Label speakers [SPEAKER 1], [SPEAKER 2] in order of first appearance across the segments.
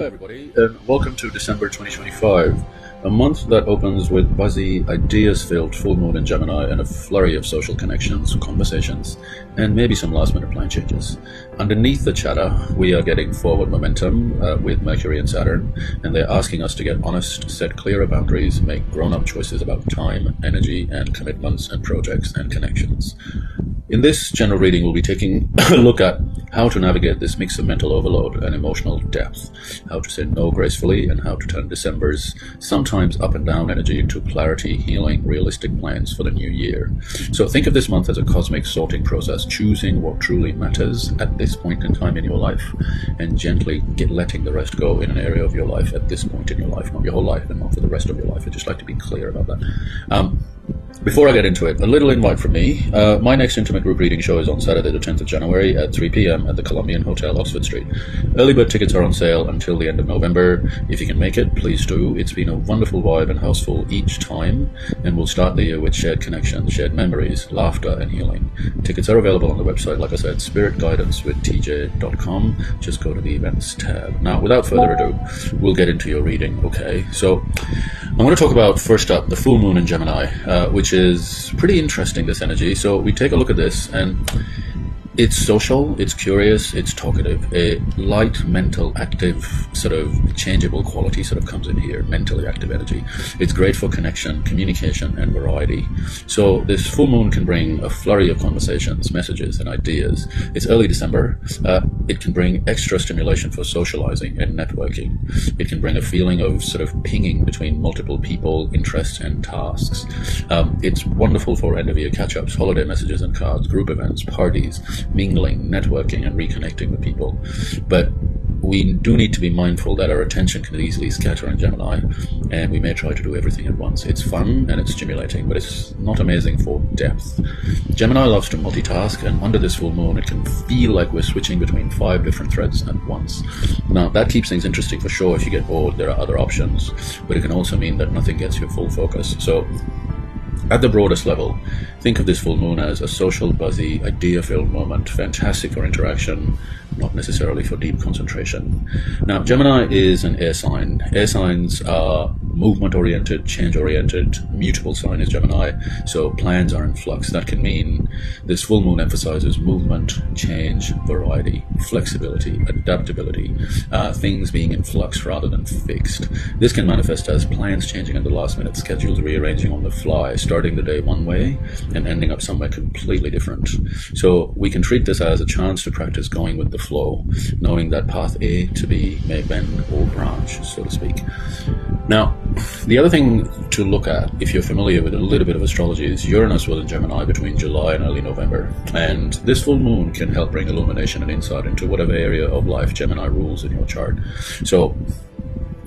[SPEAKER 1] Hi, everybody, and welcome to December 2025, a month that opens with buzzy, ideas-filled full moon in Gemini and a flurry of social connections, conversations, and maybe some last-minute plan changes. Underneath the chatter, we are getting forward momentum with Mercury and Saturn, and they're asking us to get honest, set clearer boundaries, make grown-up choices about time, energy, and commitments and projects and connections. In this general reading, we'll be taking a look at how to navigate this mix of mental overload and emotional depth, how to say no gracefully, and how to turn December's sometimes up and down energy into clarity, healing, realistic plans for the new year. So think of this month as a cosmic sorting process, choosing what truly matters at this point in time in your life, and gently letting the rest go in an area of your life at this point in your life, not your whole life and not for the rest of your life. I'd just like to be clear about that. Before I get into it, a little invite from me. My next intimate group reading show is on Saturday the 10th of January at 3 p.m. at the Columbian Hotel, Oxford Street. Early bird tickets are on sale until the end of November. If you can make it, please do. It's been a wonderful vibe and houseful each time, and we'll start the year with shared connections, shared memories, laughter, and healing. Tickets are available on the website, like I said, spiritguidancewithtj.com. Just go to the events tab. Now, without further ado, we'll get into your reading, okay? So, I'm going to talk about, first up, the full moon in Gemini, which is pretty interesting, this energy. So we take a look at this, and it's social, it's curious, it's talkative. A light, mental, active, sort of changeable quality sort of comes in here, mentally active energy. It's great for connection, communication, and variety. So this full moon can bring a flurry of conversations, messages, and ideas. It's early December. It can bring extra stimulation for socializing and networking. It can bring a feeling of sort of pinging between multiple people, interests, and tasks. It's wonderful for end-of-year catch-ups, holiday messages and cards, group events, parties, mingling, networking, and reconnecting with people. But we do need to be mindful that our attention can easily scatter in Gemini, and we may try to do everything at once. It's fun and it's stimulating, but it's not amazing for depth. Gemini loves to multitask, and under this full moon it can feel like we're switching between 5 different threads at once. Now, that keeps things interesting for sure. If you get bored, there are other options, but it can also mean that nothing gets your full focus. So at the broadest level, think of this full moon as a social, buzzy, idea-filled moment, fantastic for interaction, not necessarily for deep concentration. Now, Gemini is an air sign. Air signs are movement-oriented, change-oriented. Mutable sign is Gemini, so plans are in flux. That can mean this full moon emphasizes movement, change, variety, flexibility, adaptability, things being in flux rather than fixed. This can manifest as plans changing at the last minute, schedules rearranging on the fly, starting the day one way and ending up somewhere completely different. So we can treat this as a chance to practice going with the flow, knowing that path A to B may bend or branch, so to speak. Now, the other thing to look at, if you're familiar with a little bit of astrology, is Uranus was in Gemini between July and early November, and this full moon can help bring illumination and insight into whatever area of life Gemini rules in your chart.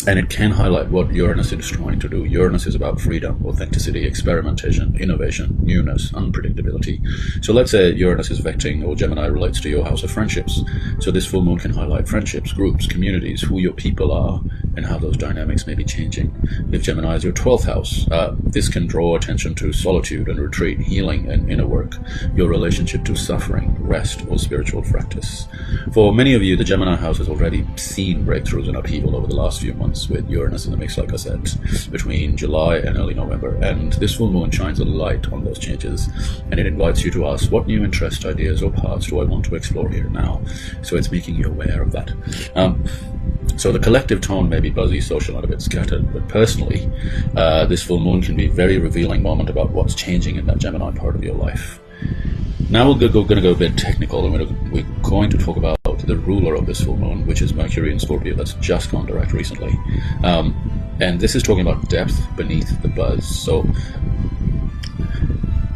[SPEAKER 1] And it can highlight what Uranus is trying to do. Uranus is about freedom, authenticity, experimentation, innovation, newness, unpredictability. So let's say Uranus is vecting, or Gemini relates to your house of friendships. So this full moon can highlight friendships, groups, communities, who your people are, and how those dynamics may be changing. If Gemini is your 12th house, this can draw attention to solitude and retreat, healing and inner work, your relationship to suffering, rest, or spiritual practice. For many of you, the Gemini house has already seen breakthroughs and upheaval over the last few months, with Uranus in the mix, like I said, between July and early November. And this full moon shines a light on those changes, and it invites you to ask, what new interests, ideas, or paths do I want to explore here now? So it's making you aware of that. So the collective tone may be buzzy, social, and a bit scattered, but personally, this full moon can be a very revealing moment about what's changing in that Gemini part of your life. Now we're going to go a bit technical, and we're going to talk about the ruler of this full moon, which is Mercury in Scorpio, that's just gone direct recently. And this is talking about depth beneath the buzz. So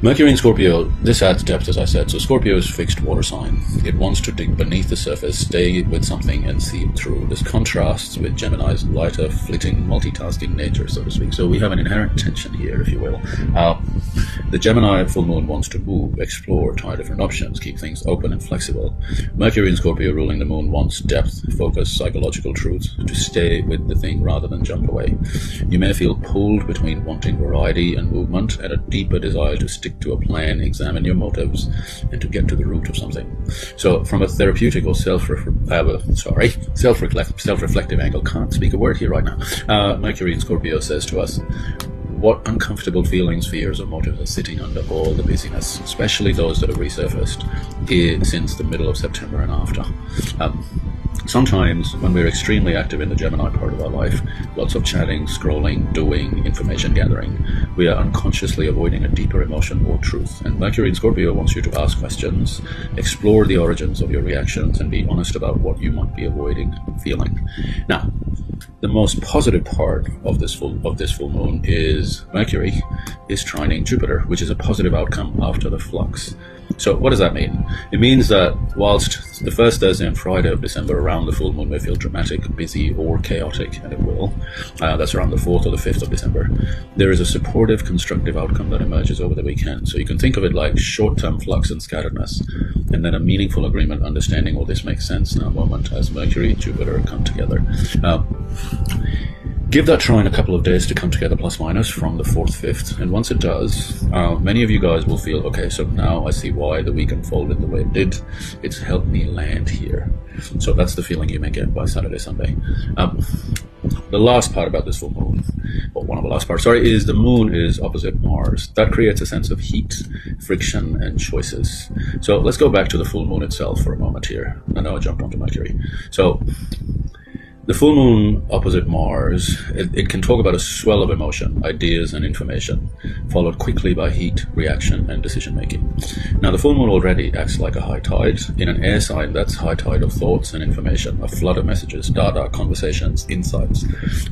[SPEAKER 1] Mercury in Scorpio, this adds depth, as I said. So Scorpio is a fixed water sign. It wants to dig beneath the surface, stay with something, and see it through. This contrasts with Gemini's lighter, flitting, multitasking nature, so to speak. So we have an inherent tension here, if you will. The Gemini full moon wants to move, explore, try different options, keep things open and flexible. Mercury in Scorpio ruling the moon wants depth, focus, psychological truth, to stay with the thing rather than jump away. You may feel pulled between wanting variety and movement and a deeper desire to stick to a plan, examine your motives, and to get to the root of something. So from a therapeutic or self-reflective angle, can't speak a word here right now, Mercury in Scorpio says to us, what uncomfortable feelings, fears, or motives are sitting under all the busyness, especially those that have resurfaced since the middle of September and after. Sometimes when we're extremely active in the Gemini part of our life, lots of chatting, scrolling, doing, information gathering, we are unconsciously avoiding a deeper emotion or truth. And Mercury in Scorpio wants you to ask questions, explore the origins of your reactions, and be honest about what you might be avoiding feeling. Now, the most positive part of this full moon is Mercury is trining Jupiter, which is a positive outcome after the flux. So what does that mean? It means that whilst the first Thursday and Friday of December around the full moon may feel dramatic, busy, or chaotic, and it will, that's around the 4th or the 5th of December, there is a supportive, constructive outcome that emerges over the weekend. So you can think of it like short-term flux and scatteredness, and then a meaningful agreement, understanding all this makes sense in a moment as Mercury and Jupiter come together. Give that trine a couple of days to come together, plus minus, from the 4th, 5th, and once it does, many of you guys will feel, okay, so now I see why the week unfolded the way it did. It's helped me land here. So that's the feeling you may get by Saturday, Sunday. The last part about this full moon, or one of the last parts, is the moon is opposite Mars. That creates a sense of heat, friction, and choices. So let's go back to the full moon itself for a moment here. I know I jumped onto Mercury. So the full moon opposite Mars, it can talk about a swell of emotion, ideas, and information, followed quickly by heat, reaction, and decision-making. Now, the full moon already acts like a high tide. In an air sign, that's high tide of thoughts and information, a flood of messages, data, conversations, insights,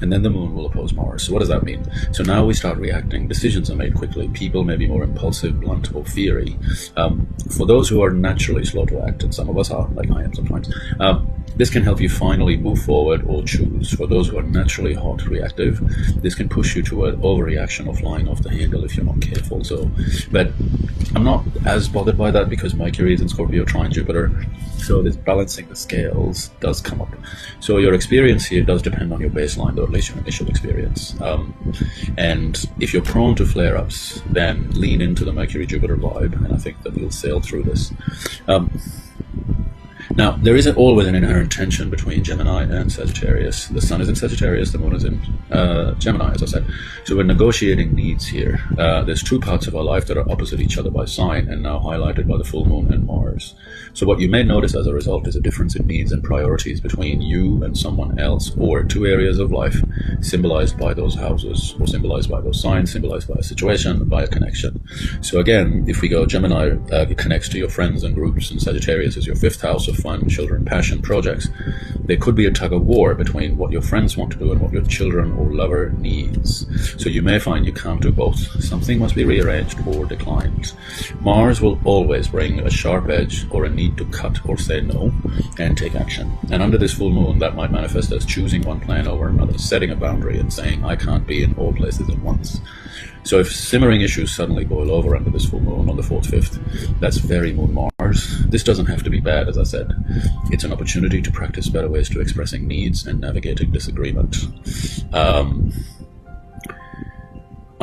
[SPEAKER 1] and then the moon will oppose Mars. So what does that mean? So now we start reacting. Decisions are made quickly. People may be more impulsive, blunt, or fiery. For those who are naturally slow to act, and some of us are, like I am sometimes, this can help you finally move forward or choose. For those who are naturally hot, reactive, this can push you to an overreaction or flying off the handle if you're not careful. But I'm not as bothered by that because Mercury is in Scorpio trine Jupiter, so this balancing the scales does come up. So your experience here does depend on your baseline, or at least your initial experience. And if you're prone to flare-ups, then lean into the Mercury-Jupiter vibe, and I think that you'll sail through this. Now, there isn't always an inherent tension between Gemini and Sagittarius. The sun is in Sagittarius, the moon is in Gemini, as I said. So we're negotiating needs here. There's two parts of our life that are opposite each other by sign and now highlighted by the full moon and Mars. So what you may notice as a result is a difference in needs and priorities between you and someone else, or two areas of life symbolized by those houses, or symbolized by those signs, symbolized by a situation, by a connection. So again, if we go Gemini connects to your friends and groups, and Sagittarius is your 5th house of fun, children, passion, projects, there could be a tug of war between what your friends want to do and what your children or lover needs. So you may find you can't do both. Something must be rearranged or declined. Mars will always bring a sharp edge or a need to cut or say no and take action. And under this full moon, that might manifest as choosing one plan over another, setting a boundary and saying, I can't be in all places at once. So if simmering issues suddenly boil over under this full moon on the 4th, 5th, that's very moon Mars. This doesn't have to be bad, as I said. It's an opportunity to practice better ways to expressing needs and navigating disagreement. I'm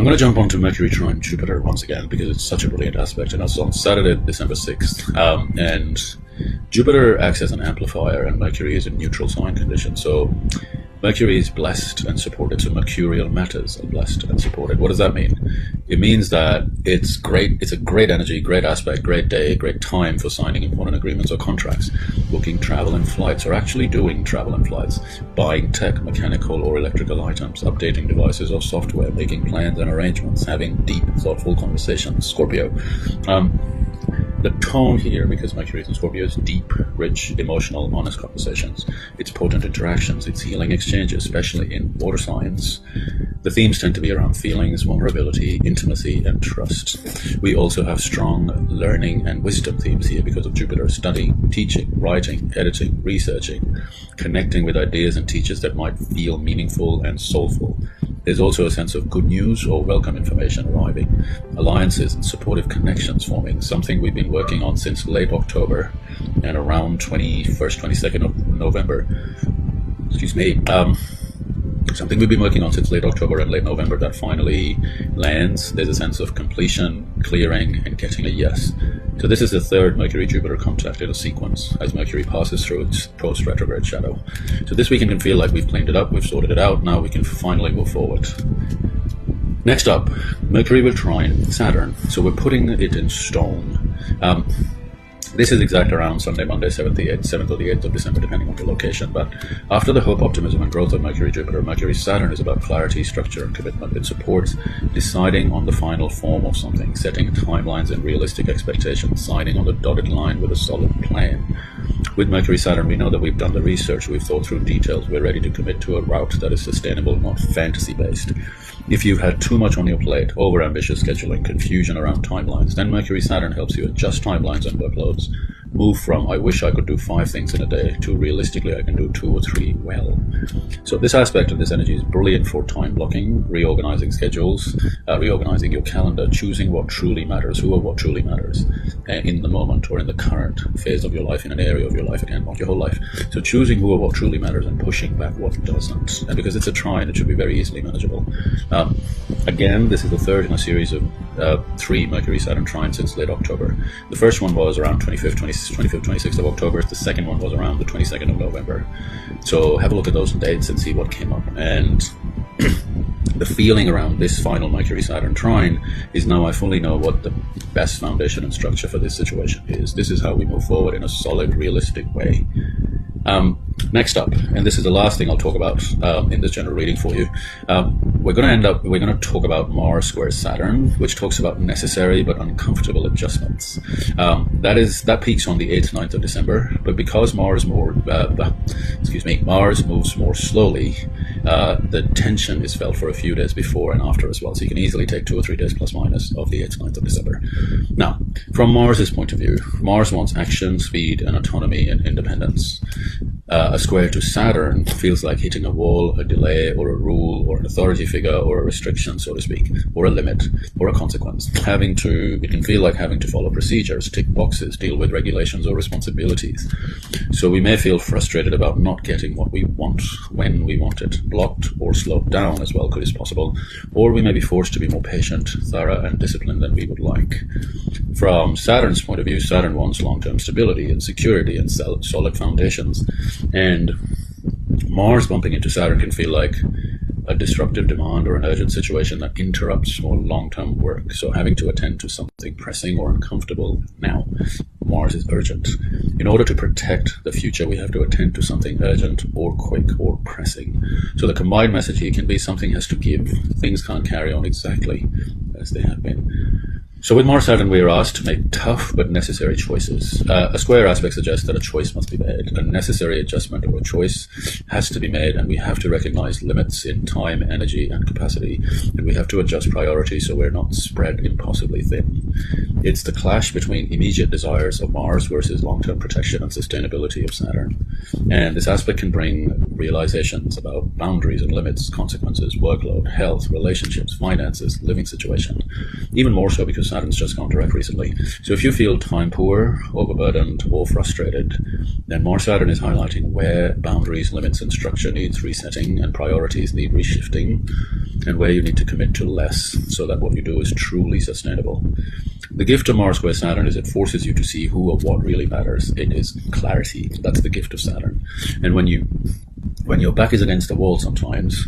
[SPEAKER 1] going to jump onto Mercury trine Jupiter once again because it's such a brilliant aspect, and it's on Saturday, December 6th. And Jupiter acts as an amplifier, and Mercury is in neutral sign condition. So Mercury is blessed and supported, so mercurial matters are blessed and supported. What does that mean? It means that it's great. It's a great energy, great aspect, great day, great time for signing important agreements or contracts, booking travel and flights, or actually doing travel and flights, buying tech, mechanical or electrical items, updating devices or software, making plans and arrangements, having deep, thoughtful conversations. Scorpio. The tone here, because Mercury is in Scorpio, is deep, rich, emotional, honest conversations. It's potent interactions. It's healing exchanges, especially in water signs. The themes tend to be around feelings, vulnerability, intimacy, and trust. We also have strong learning and wisdom themes here because of Jupiter: studying, teaching, writing, editing, researching, connecting with ideas and teachers that might feel meaningful and soulful. There's also a sense of good news or welcome information arriving, alliances and supportive connections forming, something we've been working on since late October and around 21st, 22nd of November. Something we've been working on since late October and late November that finally lands. There's a sense of completion, clearing, and getting a yes. So this is the third Mercury-Jupiter contact in a sequence as Mercury passes through its post-retrograde shadow. So this weekend can feel like we've cleaned it up, we've sorted it out, now we can finally move forward. Next up, Mercury will trine Saturn, so we're putting it in stone. This is exact around Sunday, Monday, 7th or the 8th of December, depending on your location. But after the hope, optimism, and growth of Mercury-Jupiter, Mercury-Saturn is about clarity, structure, and commitment. It supports deciding on the final form of something, setting timelines and realistic expectations, signing on the dotted line with a solid plan. With Mercury-Saturn, we know that we've done the research, we've thought through details, we're ready to commit to a route that is sustainable, not fantasy-based. If you've had too much on your plate, over-ambitious scheduling, confusion around timelines, then Mercury-Saturn helps you adjust timelines and workloads. Move from, I wish I could do 5 things in a day, to realistically I can do 2 or 3 well. So this aspect of this energy is brilliant for time blocking, reorganizing schedules, reorganizing your calendar, choosing what truly matters, who or what truly matters in the moment or in the current phase of your life, in an area of your life, again, not your whole life. So choosing who or what truly matters and pushing back what doesn't. And because it's a trine, it should be very easily manageable. Again, this is the third in a series of 3 Mercury-Saturn trines since late October. The first one was around 25th, 26th of October. The second one was around the 22nd of November. So have a look at those dates and see what came up. And the feeling around this final Mercury-Saturn trine is now I fully know what the best foundation and structure for this situation is. This is how we move forward in a solid, realistic way. Next up, and this is the last thing I'll talk about in this general reading for you, we're going to talk about Mars square Saturn, which talks about necessary but uncomfortable adjustments. That peaks on the 8th, 9th of December, but because Mars moves more slowly, the tension is felt for a few days before and after as well, so you can easily take 2 or 3 days plus minus of the 8th, 9th of December. Now, from Mars's point of view, Mars wants action, speed, and autonomy and independence. A square to Saturn feels like hitting a wall, a delay, or a rule, or an authority figure, or a restriction, so to speak, or a limit, or a consequence. It can feel like having to follow procedures, tick boxes, deal with regulations or responsibilities. So we may feel frustrated about not getting what we want when we want it, blocked or slowed down as well as possible, or we may be forced to be more patient, thorough, and disciplined than we would like. From Saturn's point of view, Saturn wants long-term stability and security and solid foundations. And Mars bumping into Saturn can feel like a disruptive demand or an urgent situation that interrupts more long-term work. So having to attend to something pressing or uncomfortable now. Mars is urgent. In order to protect the future, we have to attend to something urgent or quick or pressing. So the combined message here can be something has to give. Things can't carry on exactly as they have been. So with Mars Saturn, we are asked to make tough but necessary choices. A square aspect suggests that a choice must be made. A necessary adjustment or a choice has to be made, and we have to recognize limits in time, energy, and capacity. And we have to adjust priorities so we're not spread impossibly thin. It's the clash between immediate desires of Mars versus long-term protection and sustainability of Saturn. And this aspect can bring realizations about boundaries and limits, consequences, workload, health, relationships, finances, living situation. Even more so because Saturn's just gone direct recently. So if you feel time poor, overburdened, or frustrated, then Mars Saturn is highlighting where boundaries, limits, and structure needs resetting and priorities need reshifting, and where you need to commit to less so that what you do is truly sustainable. The gift of Mars square Saturn is it forces you to see who or what really matters. It is clarity. That's the gift of Saturn. And when your back is against the wall sometimes,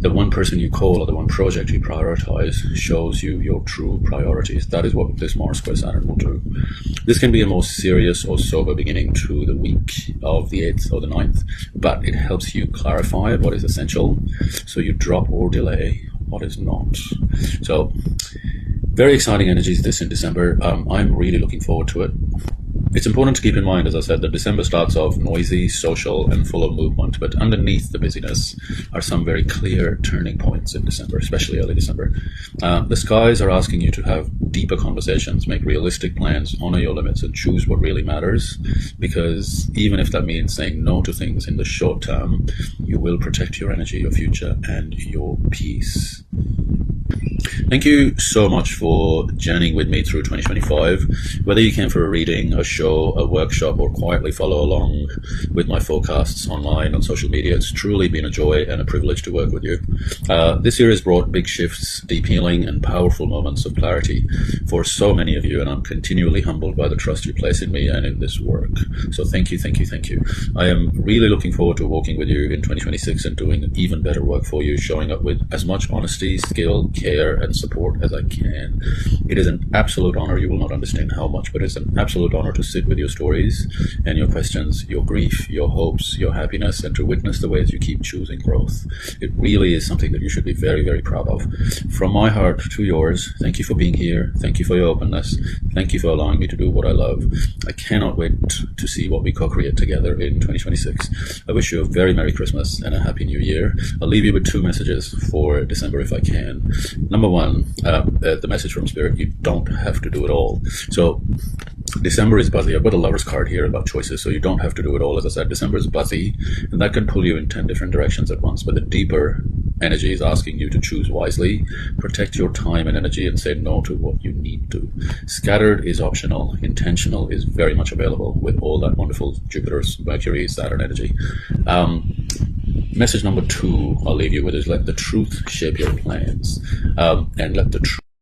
[SPEAKER 1] the one person you call or the one project you prioritize shows you your true priorities. That is what this Mars square Saturn will do. This can be a more serious or sober beginning to the week of the 8th or the 9th, but it helps you clarify what is essential, so you drop or delay what is not. So, very exciting energies this in December. I'm really looking forward to it. It's important to keep in mind, as I said, that December starts off noisy, social, and full of movement, but underneath the busyness are some very clear turning points in December, especially early December. The skies are asking you to have deeper conversations, make realistic plans, honor your limits, and choose what really matters, because even if that means saying no to things in the short term, you will protect your energy, your future, and your peace. Thank you so much for journeying with me through 2025. Whether you came for a reading, a show, a workshop, or quietly follow along with my forecasts online on social media, it's truly been a joy and a privilege to work with you. This year has brought big shifts, deep healing, and powerful moments of clarity for so many of you, and I'm continually humbled by the trust you place in me and in this work. So thank you, thank you, thank you. I am really looking forward to working with you in 2026 and doing even better work for you, showing up with as much honesty, skill, care, and support as I can. It is an absolute honor. You will not understand how much, but it's an absolute honor to sit with your stories and your questions, your grief, your hopes, your happiness, and to witness the ways you keep choosing growth. It really is something that you should be very, very proud of. From my heart to yours, thank you for being here. Thank you for your openness. Thank you for allowing me to do what I love. I cannot wait to see what we co-create together in 2026. I wish you a very Merry Christmas and a Happy New Year. I'll leave you with 2 messages for December if I can. Number one, the message from Spirit: you don't have to do it all. So December is buzzy. I've got a lover's card here about choices, so you don't have to do it all. As I said, December is buzzy, and that can pull you in 10 different directions at once. But the deeper energy is asking you to choose wisely, protect your time and energy, and say no to what you need to. Scattered is optional. Intentional is very much available with all that wonderful Jupiter's, Mercury, Saturn energy. Message number 2 I'll leave you with is: let the truth shape your plans, and let the truth